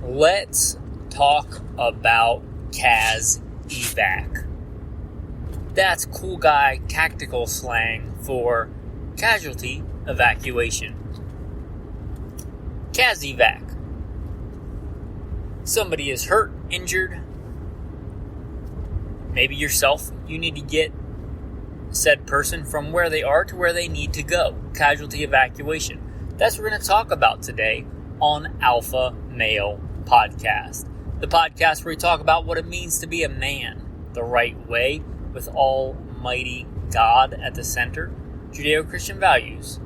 let's talk about Evac. That's cool guy tactical slang for casualty evacuation. Evac. Somebody is hurt, injured. Maybe yourself. You need to get said person from where they are to where they need to go. Casualty evacuation. That's what we're going to talk about today on Alpha Male Podcast. The podcast where we talk about what it means to be a man the right way, with Almighty God at the center, Judeo-Christian values.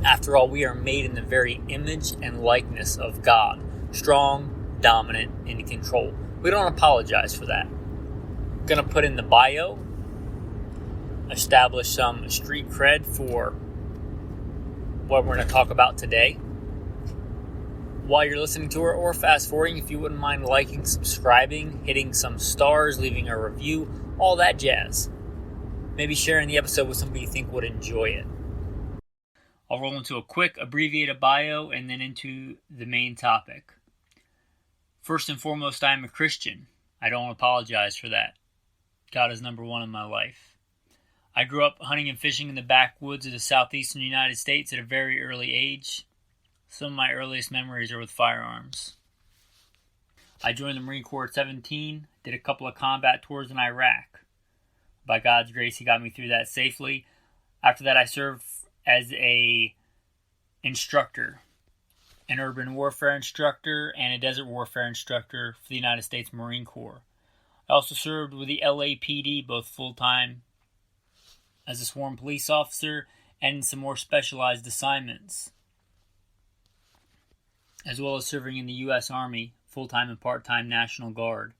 After all, we are made in the very image and likeness of God. Strong, dominant, and in control. We don't apologize for that. I'm going to put in the bio, establish some street cred for what we're going to talk about today. While you're listening to it, or fast forwarding, if you wouldn't mind liking, subscribing, hitting some stars, leaving a review, all that jazz. Maybe sharing the episode with somebody you think would enjoy it. I'll roll into a quick abbreviated bio and then into the main topic. First and foremost, I am a Christian. I don't apologize for that. God is number one in my life. I grew up hunting and fishing in the backwoods of the southeastern United States at a very early age. Some of my earliest memories are with firearms. I joined the Marine Corps at 17, did a couple of combat tours in Iraq. By God's grace, He got me through that safely. After that, I served as an instructor, an urban warfare instructor and a desert warfare instructor for the United States Marine Corps. I also served with the LAPD, both full-time as a sworn police officer and in some more specialized assignments, as well as serving in the U.S. Army, full-time and part-time National Guard.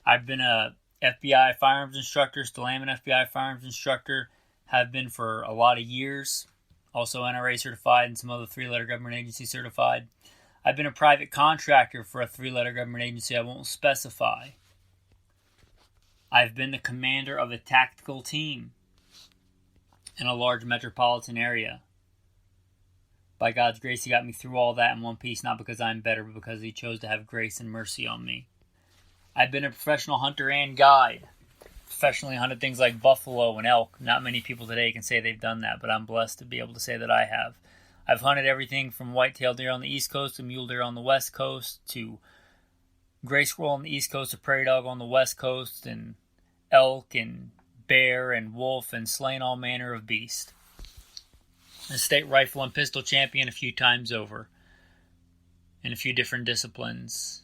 I've been a FBI firearms instructor, still am an FBI firearms instructor, have been for a lot of years, also NRA certified and some other three-letter government agency certified. I've been a private contractor for a three-letter government agency I won't specify. I've been the commander of a tactical team in a large metropolitan area. By God's grace, He got me through all that in one piece, not because I'm better, but because He chose to have grace and mercy on me. I've been a professional hunter and guide. Professionally hunted things like buffalo and elk. Not many people today can say they've done that, but I'm blessed to be able to say that I have. I've hunted everything from white-tailed deer on the East Coast to mule deer on the West Coast to gray squirrel on the East Coast to prairie dog on the West Coast and elk and bear and wolf and slain all manner of beast. A state rifle and pistol champion a few times over in a few different disciplines.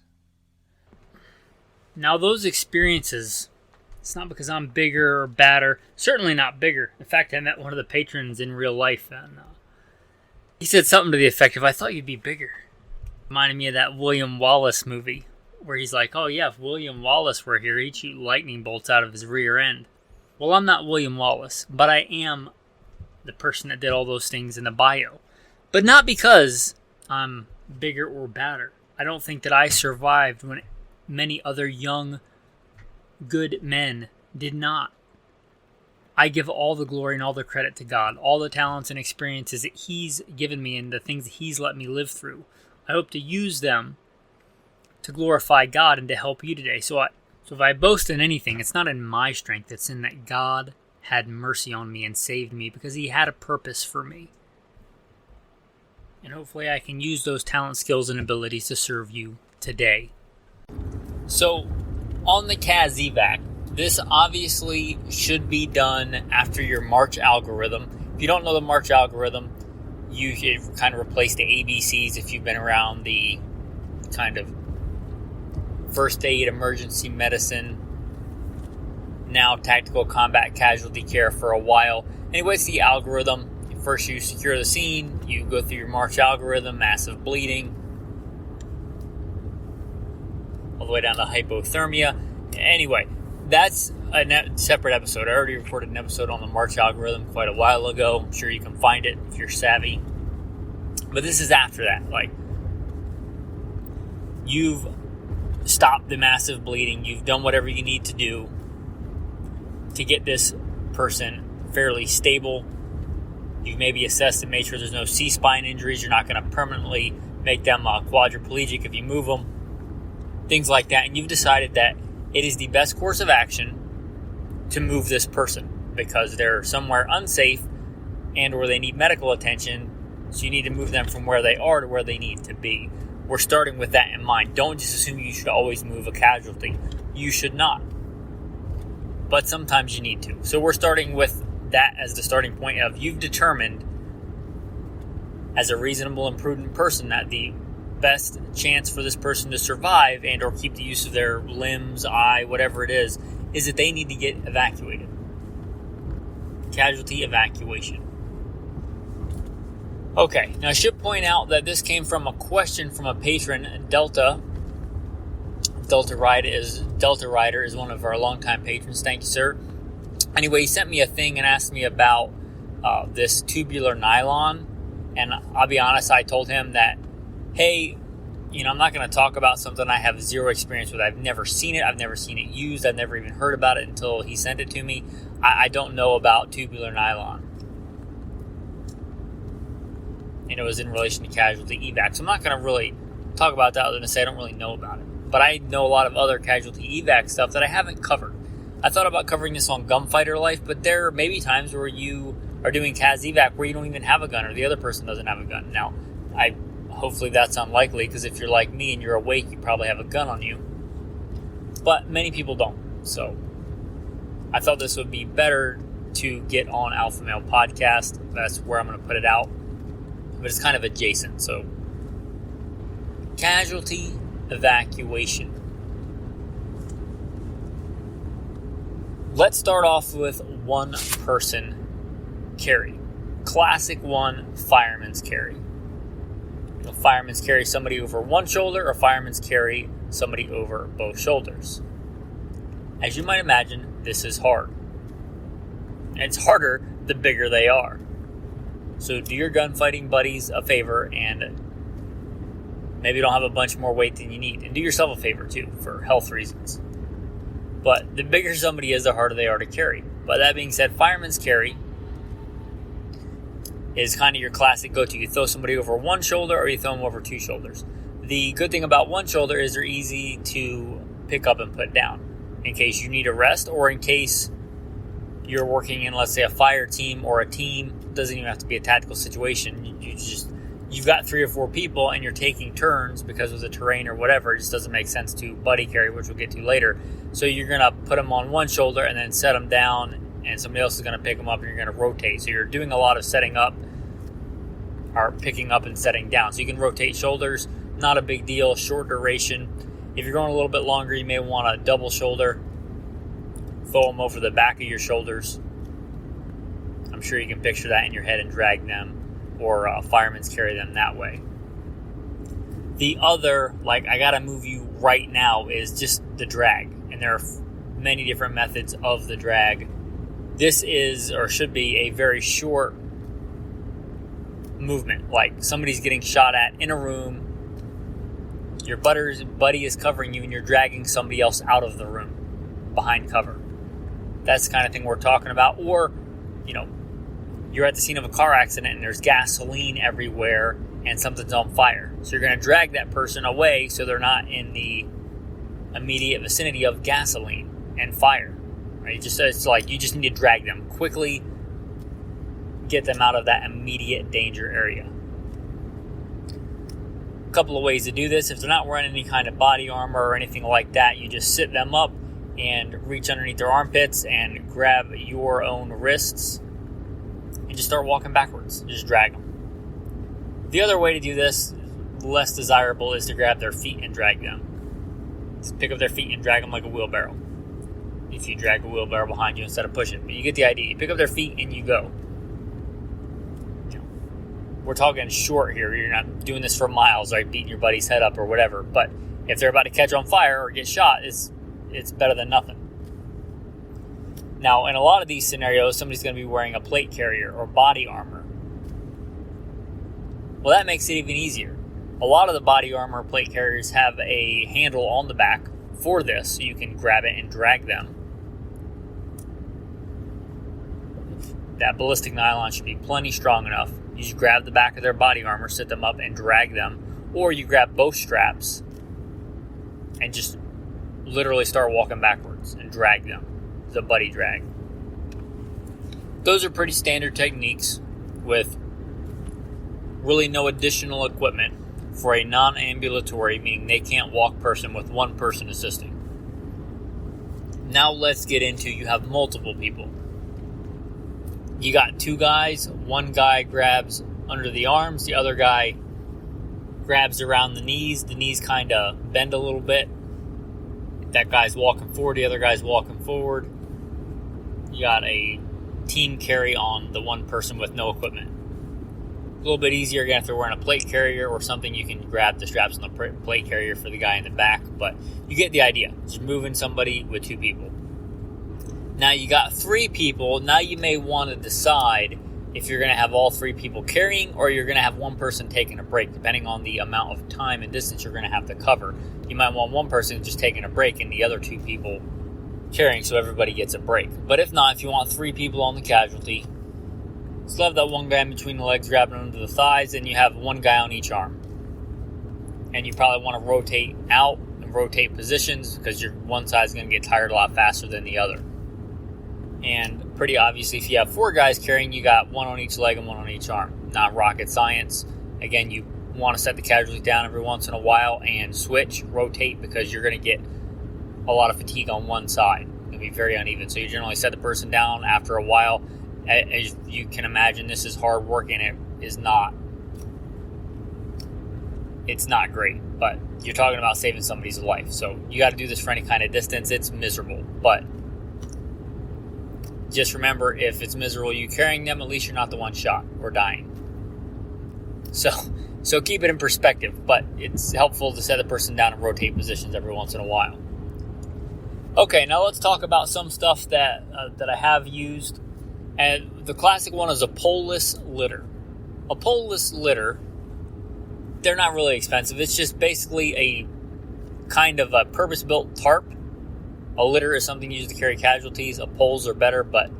Now those experiences, it's not because I'm bigger or badder, certainly not bigger. In fact, I met one of the patrons in real life and he said something to the effect of, "I thought you'd be bigger." Reminded me of that William Wallace movie where he's like, "Oh yeah, if William Wallace were here, he'd shoot lightning bolts out of his rear end." Well, I'm not William Wallace, but I am the person that did all those things in the bio. But not because I'm bigger or badder. I don't think that I survived when many other young, good men did not. I give all the glory and all the credit to God, all the talents and experiences that He's given me and the things that He's let me live through. I hope to use them to glorify God and to help you today. So if I boast in anything, it's not in my strength, it's in that God had mercy on me and saved me because He had a purpose for me. And hopefully I can use those talent, skills, and abilities to serve you today. So, on the Evac, this obviously should be done after your March algorithm. If you don't know the March algorithm, you should kind of replace the ABCs if you've been around the kind of first aid, emergency medicine, now tactical combat casualty care for a while. Anyway, it's the algorithm. First you secure the scene, you go through your March algorithm, massive bleeding, all the way down to hypothermia. Anyway, that's a separate episode. I already recorded an episode on the March algorithm quite a while ago. I'm sure you can find it if you're savvy. But this is after that. Like, you've stopped the massive bleeding. You've done whatever you need to do to get this person fairly stable. You've maybe assessed and made sure there's no C-spine injuries. You're not going to permanently make them quadriplegic if you move them. Things like that. And you've decided that it is the best course of action to move this person because they're somewhere unsafe and or they need medical attention. So you need to move them from where they are to where they need to be. We're starting with that in mind. Don't just assume you should always move a casualty. You should not. But sometimes you need to. So we're starting with that as the starting point of you've determined as a reasonable and prudent person that the best chance for this person to survive and or keep the use of their limbs, eye, whatever it is that they need to get evacuated. Casualty evacuation. Okay, now I should point out that this came from a question from a patron, Delta. Delta Rider is one of our longtime patrons. Thank you, sir. Anyway, he sent me a thing and asked me about this tubular nylon. And I'll be honest, I told him that, hey, I'm not going to talk about something I have zero experience with. I've never seen it. I've never seen it used. I've never even heard about it until he sent it to me. I don't know about tubular nylon. And it was in relation to casualty evac. So I'm not going to really talk about that other than say I don't really know about it. But I know a lot of other casualty evac stuff that I haven't covered. I thought about covering this on Gunfighter Life, but there may be times where you are doing Cas evac where you don't even have a gun or the other person doesn't have a gun. Now, hopefully that's unlikely because if you're like me and you're awake, you probably have a gun on you. But many people don't. So I thought this would be better to get on Alpha Male Podcast. That's where I'm going to put it out. But it's kind of adjacent. So casualty evacuation. Let's start off with one person carry. Classic one, fireman's carry. Fireman's carry somebody over one shoulder or fireman's carry somebody over both shoulders. As you might imagine, this is hard. And it's harder the bigger they are. So do your gunfighting buddies a favor and maybe don't have a bunch more weight than you need. And do yourself a favor too, for health reasons. But the bigger somebody is, the harder they are to carry. But that being said, fireman's carry is kind of your classic go-to. You throw somebody over one shoulder or you throw them over two shoulders. The good thing about one shoulder is they're easy to pick up and put down in case you need a rest or in case you're working in, let's say, a fire team or a team. It doesn't even have to be a tactical situation. You've got 3 or 4 people and you're taking turns because of the terrain or whatever. It just doesn't make sense to buddy carry, which we'll get to later. So you're going to put them on one shoulder and then set them down and somebody else is going to pick them up and you're going to rotate. So you're doing a lot of setting up or picking up and setting down. So you can rotate shoulders. Not a big deal. Short duration. If you're going a little bit longer, you may want a double shoulder. Throw them over the back of your shoulders. I'm sure you can picture that in your head and drag them. Or firemen's carry them that way. The other, I gotta move you right now, is just the drag. And there are many different methods of the drag. This is, or should be, a very short movement. Like somebody's getting shot at in a room. Your buddy is covering you and you're dragging somebody else out of the room behind cover. That's the kind of thing we're talking about. Or, you're at the scene of a car accident and there's gasoline everywhere and something's on fire. So you're going to drag that person away so they're not in the immediate vicinity of gasoline and fire. Right? It's like you just need to drag them quickly, get them out of that immediate danger area. A couple of ways to do this. If they're not wearing any kind of body armor or anything like that, you just sit them up and reach underneath their armpits and grab your own wrists and just start walking backwards. Just drag them. The other way to do this, less desirable, is to grab their feet and drag them. Just pick up their feet and drag them like a wheelbarrow. If you drag a wheelbarrow behind you instead of pushing. But you get the idea. You pick up their feet and you go. We're talking short here. You're not doing this for miles, right? Beating your buddy's head up or whatever. But if they're about to catch on fire or get shot, it's better than nothing. Now, in a lot of these scenarios, somebody's going to be wearing a plate carrier or body armor. Well, that makes it even easier. A lot of the body armor plate carriers have a handle on the back for this, so you can grab it and drag them. That ballistic nylon should be plenty strong enough. You just grab the back of their body armor, sit them up, and drag them. Or you grab both straps and just literally start walking backwards and drag them. It's a buddy drag. Those are pretty standard techniques with really no additional equipment for a non-ambulatory, meaning they can't walk person with one person assisting. Now let's get into, you have multiple people. You got two guys. One guy grabs under the arms. The other guy grabs around the knees. The knees kind of bend a little bit. That guy's walking forward. The other guy's walking forward. You got a team carry on the one person with no equipment. A little bit easier again if they're wearing a plate carrier or something. You can grab the straps on the plate carrier for the guy in the back. But you get the idea. Just moving somebody with two people. Now you got three people. Now you may want to decide if you're going to have all three people carrying or you're going to have one person taking a break, depending on the amount of time and distance you're going to have to cover. You might want one person just taking a break and the other two people carrying so everybody gets a break. But if not, if you want three people on the casualty, still have that one guy in between the legs grabbing under the thighs, and you have one guy on each arm. And you probably want to rotate out and rotate positions because your one side is going to get tired a lot faster than the other. And pretty obviously, if you have four guys carrying, you got one on each leg and one on each arm. Not rocket science. Again, you want to set the casualty down every once in a while and switch, rotate, because you're going to get a lot of fatigue on one side. It'll be very uneven. So you generally set the person down after a while. As you can imagine, this is hard work and it is not. It's not great, but you're talking about saving somebody's life. So you got to do this for any kind of distance. It's miserable, but just remember, if it's miserable you carrying them, at least you're not the one shot or dying. So keep it in perspective, but it's helpful to set the person down and rotate positions every once in a while. Okay, now let's talk about some stuff that I have used. And the classic one is a poleless litter. A poleless litter, they're not really expensive. It's just basically a kind of a purpose-built tarp. A litter is something used to carry casualties. Poles are better, but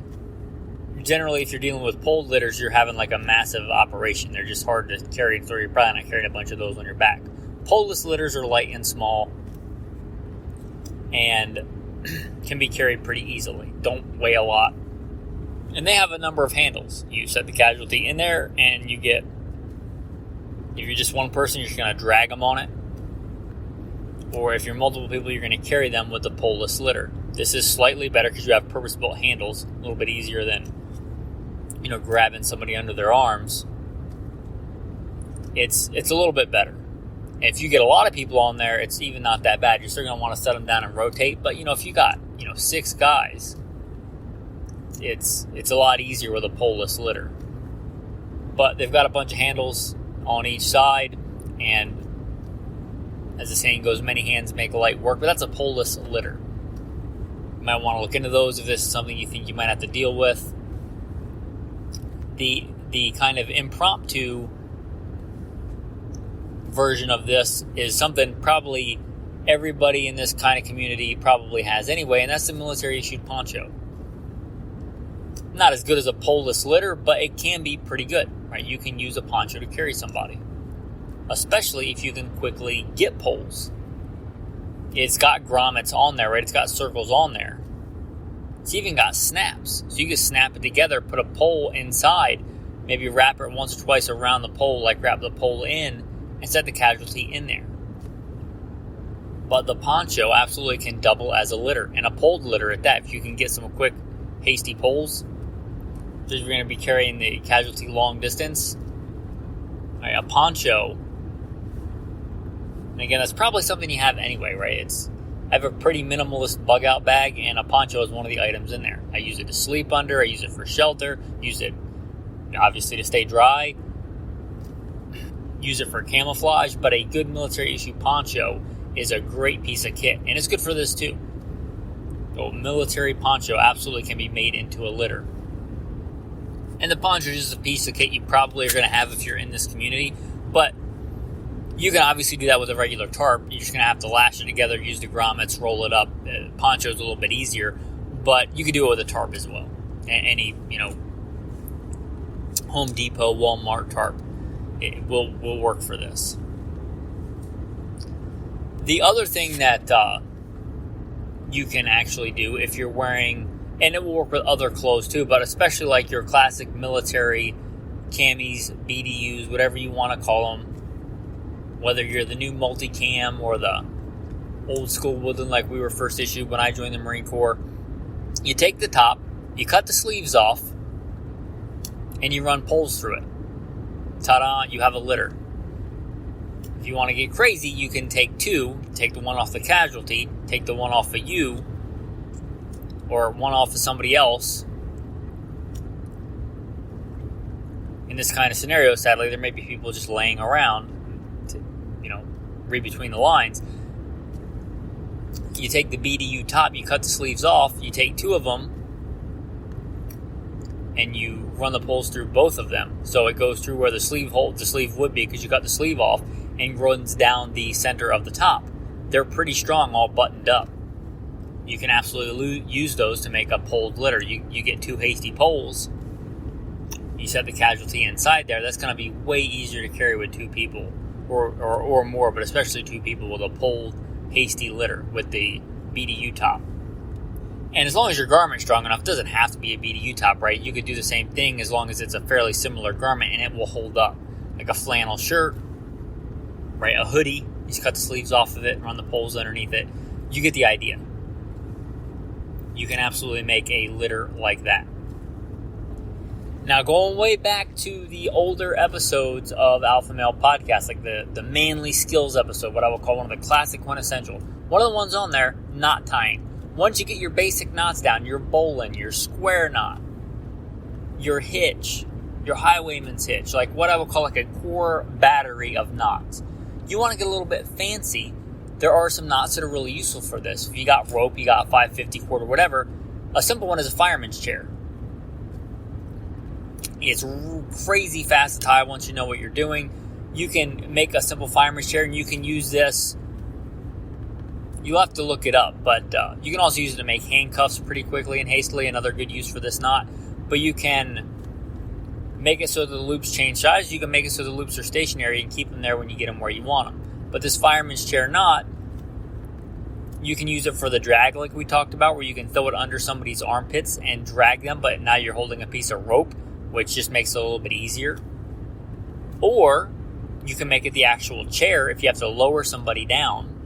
generally if you're dealing with pole litters, you're having like a massive operation. They're just hard to carry through. You're probably not carrying a bunch of those on your back. Poleless litters are light and small and can be carried pretty easily. Don't weigh a lot. And they have a number of handles. You set the casualty in there and you get, if you're just one person, you're just going to drag them on it. Or if you're multiple people, you're going to carry them with the poleless litter. This is slightly better because you have purpose-built handles. A little bit easier than, grabbing somebody under their arms. It's a little bit better. And if you get a lot of people on there, it's even not that bad. You're still going to want to set them down and rotate. But, if you got, 6 guys, it's a lot easier with a poleless litter. But they've got a bunch of handles on each side, and as the saying goes, many hands make light work, but that's a poleless litter. You might want to look into those if this is something you think you might have to deal with. The kind of impromptu version of this is something probably everybody in this kind of community probably has anyway, and that's the military-issued poncho. Not as good as a poleless litter, but it can be pretty good, right? You can use a poncho to carry somebody, especially if you can quickly get poles. It's got grommets on there, right? It's got circles on there. It's even got snaps. So you can snap it together, put a pole inside, maybe wrap it once or twice around the pole, like wrap the pole in, and set the casualty in there. But the poncho absolutely can double as a litter, and a poled litter at that. If you can get some quick, hasty poles, if you're going to be carrying the casualty long distance, right, a poncho. And again, that's probably something you have anyway, right? I have a pretty minimalist bug out bag, and a poncho is one of the items in there. I use it to sleep under, I use it for shelter, use it obviously to stay dry, use it for camouflage, but a good military issue poncho is a great piece of kit, and it's good for this too. So military poncho absolutely can be made into a litter. And the poncho is just a piece of kit you probably are going to have if you're in this community, but you can obviously do that with a regular tarp. You're just going to have to lash it together, use the grommets, roll it up. Poncho is a little bit easier, but you can do it with a tarp as well. Any, Home Depot, Walmart tarp. It will work for this. The other thing that you can actually do if you're wearing, and it will work with other clothes too, but especially like your classic military camis, BDUs, whatever you want to call them, whether you're the new multicam or the old school woodland like we were first issued when I joined the Marine Corps, you take the top, you cut the sleeves off, and you run poles through it. Ta-da, you have a litter. If you want to get crazy, you can take two, take the one off the Casualty, take the one off of you, or one off of somebody else. In this kind of scenario, sadly, there may be people just laying around to, read between the lines. You take the BDU top, you cut the sleeves off, you take two of them, and you run the poles through both of them. So it goes through where the sleeve would be because you cut the sleeve off, and runs down the center of the top. They're pretty strong, all buttoned up. You can absolutely use those to make a poled litter. You get two hasty poles. You set the Casualty inside there. That's going to be way easier to carry with two people or more, but especially two people with a poled hasty litter with the BDU top. And as long as your garment's strong enough, it doesn't have to be a BDU top, right? You could do the same thing as long as it's a fairly similar garment and it will hold up. Like a flannel shirt, right? A hoodie, you just cut the sleeves off of it, run the poles underneath it. You get the idea. You can absolutely make a litter like that. Now, going way back to the older episodes of Alpha Male Podcast, like the manly skills episode, what I would call one of the classic quintessential. One of the ones on there, knot tying. Once you get your basic knots down, your bowline, your square knot, your hitch, your highwayman's hitch, like what I would call like a core battery of knots. You want to get a little bit fancy, there are some knots that are really useful for this. If you got rope, you got 550 cord or whatever, a simple one is a fireman's chair. It's crazy fast to tie once you know what you're doing. You can make a simple fireman's chair and you can use this. You'll have to look it up, but you can also use it to make handcuffs pretty quickly and hastily, another good use for this knot. But you can make it so that the loops change size. You can make it so the loops are stationary and keep them there when you get them where you want them. But this fireman's chair knot, you can use it for the drag like we talked about, where you can throw it under somebody's armpits and drag them, but now you're holding a piece of rope, which just makes it a little bit easier. Or you can make it the actual chair if you have to lower somebody down.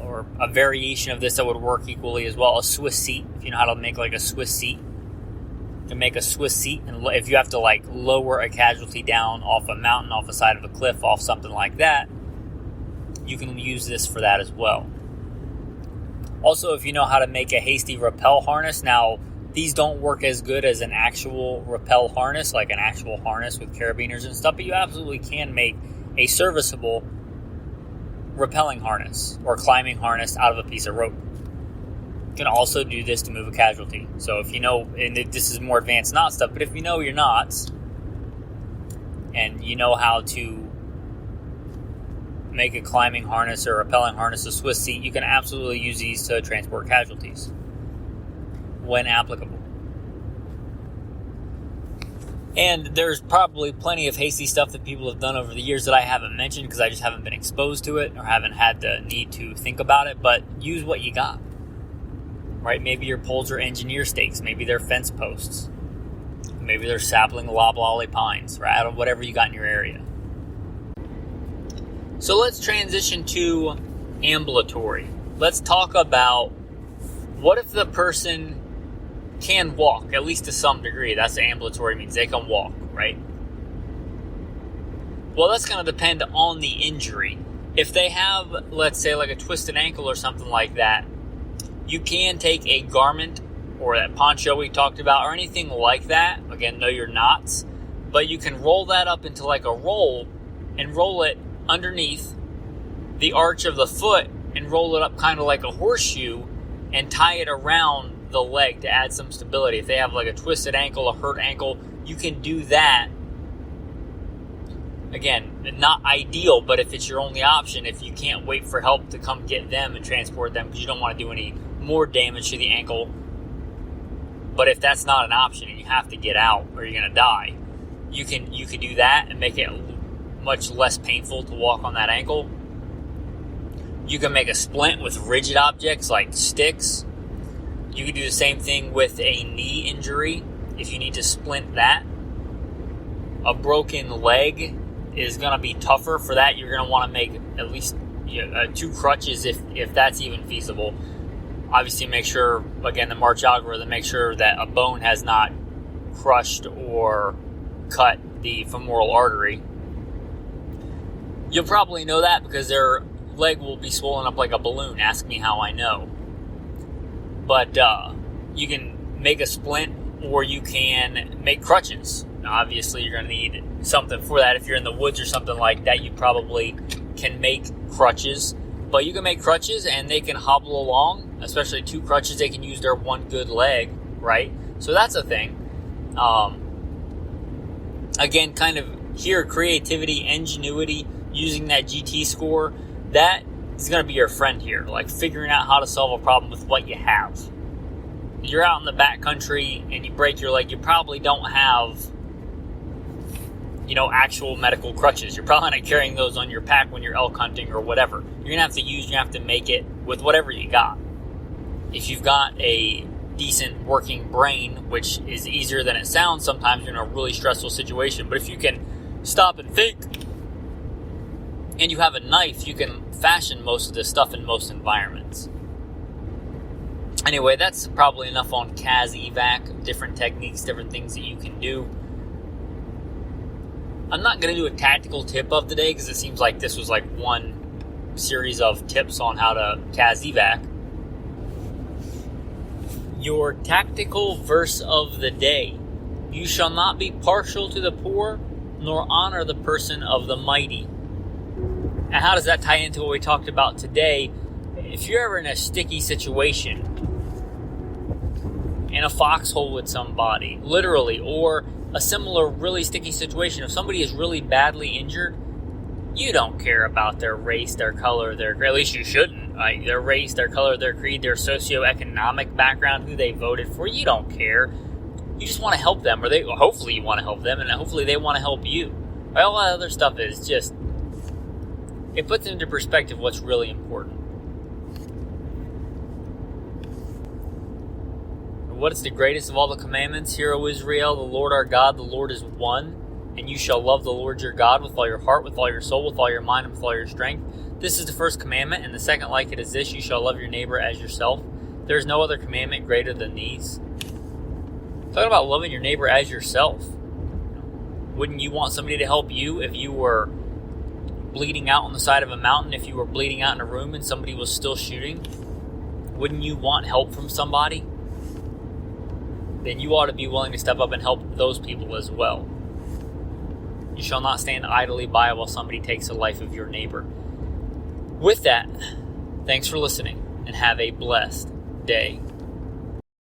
Or a variation of this that would work equally as well, a Swiss seat. If you know how to make like a Swiss seat, you can make a Swiss seat, and if you have to like lower a Casualty down off a mountain, off a side of a cliff, off something like that, you can use this for that as well. Also, if you know how to make a hasty rappel harness, now these don't work as good as an actual rappel harness, like an actual harness with carabiners and stuff, but you absolutely can make a serviceable rappelling harness or climbing harness out of a piece of rope. You can also do this to move a Casualty. So if you know, and this is more advanced knot stuff, but if you know your knots and you know how to make a climbing harness or rappelling harness, a Swiss seat, you can absolutely use these to transport casualties when applicable. And there's probably plenty of hasty stuff that people have done over the years that I haven't mentioned because I just haven't been exposed to it or haven't had the need to think about it, but use what you got. Right? Maybe your poles are engineer stakes, maybe they're fence posts, maybe they're sapling loblolly pines, right? Out of whatever you got in your area. So let's transition to ambulatory. Let's talk about what if the person can walk, at least to some degree. That's ambulatory, means they can walk, right? Well, that's going to depend on the injury. If they have, let's say, like a twisted ankle or something like that, you can take a garment or that poncho we talked about or anything like that. Again, know your knots. But you can roll that up into like a roll and roll it underneath the arch of the foot and roll it up kind of like a horseshoe and tie it around the leg to add some stability. If they have like a twisted ankle, a hurt ankle, you can do that. Again, not ideal, but if it's your only option, if you can't wait for help to come get them and transport them because you don't want to do any more damage to the ankle, But if that's not an option and you have to get out or you're going to die, you can do that and make it much less painful to walk on that ankle. You can make a splint with rigid objects like sticks. You can do the same thing with a knee injury if you need to splint that. A broken leg is going to be tougher for that. You're going to want to make at least 2 crutches if that's even feasible. Obviously, make sure, again, the March algorithm, make sure that a bone has not crushed or cut the femoral artery. You'll probably know that because their leg will be swollen up like a balloon. Ask me how I know. But you can make a splint or you can make crutches. Now, obviously, you're going to need something for that. If you're in the woods or something like that, you probably can make crutches. But you can make crutches and they can hobble along, especially 2 crutches. They can use their one good leg, right? So that's a thing. Again, kind of here, creativity, ingenuity, using that GT score, that is going to be your friend here. Like figuring out how to solve a problem with what you have. You're out in the backcountry and you break your leg, you probably don't have, actual medical crutches. You're probably not carrying those on your pack when you're elk hunting or whatever. You're going to have to make it with whatever you got. If you've got a decent working brain, which is easier than it sounds sometimes you're in a really stressful situation, but if you can stop and think and you have a knife, you can fashion most of this stuff in most environments. Anyway, that's probably enough on Evac, different techniques, different things that you can do. I'm not going to do a tactical tip of the day because it seems like this was like one series of tips on how to Evac. Your tactical verse of the day. You shall not be partial to the poor, nor honor the person of the mighty. And how does that tie into what we talked about today? If you're ever in a sticky situation, in a foxhole with somebody, literally, or a similar really sticky situation, if somebody is really badly injured, you don't care about their race, their color, at least you shouldn't. Their race, their color, their creed, their socioeconomic background, who they voted for, you don't care. You just want to help them, or hopefully you want to help them, and hopefully they want to help you. All that other stuff is just, it puts into perspective what's really important. What is the greatest of all the commandments? Hear, O Israel, the Lord our God, the Lord is one. And you shall love the Lord your God with all your heart, with all your soul, with all your mind, and with all your strength. This is the first commandment, and the second like it is this: you shall love your neighbor as yourself. There is no other commandment greater than these. Talking about loving your neighbor as yourself. Wouldn't you want somebody to help you if you were bleeding out on the side of a mountain, if you were bleeding out in a room and somebody was still shooting? Wouldn't you want help from somebody? Then you ought to be willing to step up and help those people as well. You shall not stand idly by while somebody takes the life of your neighbor. With that, thanks for listening and have a blessed day.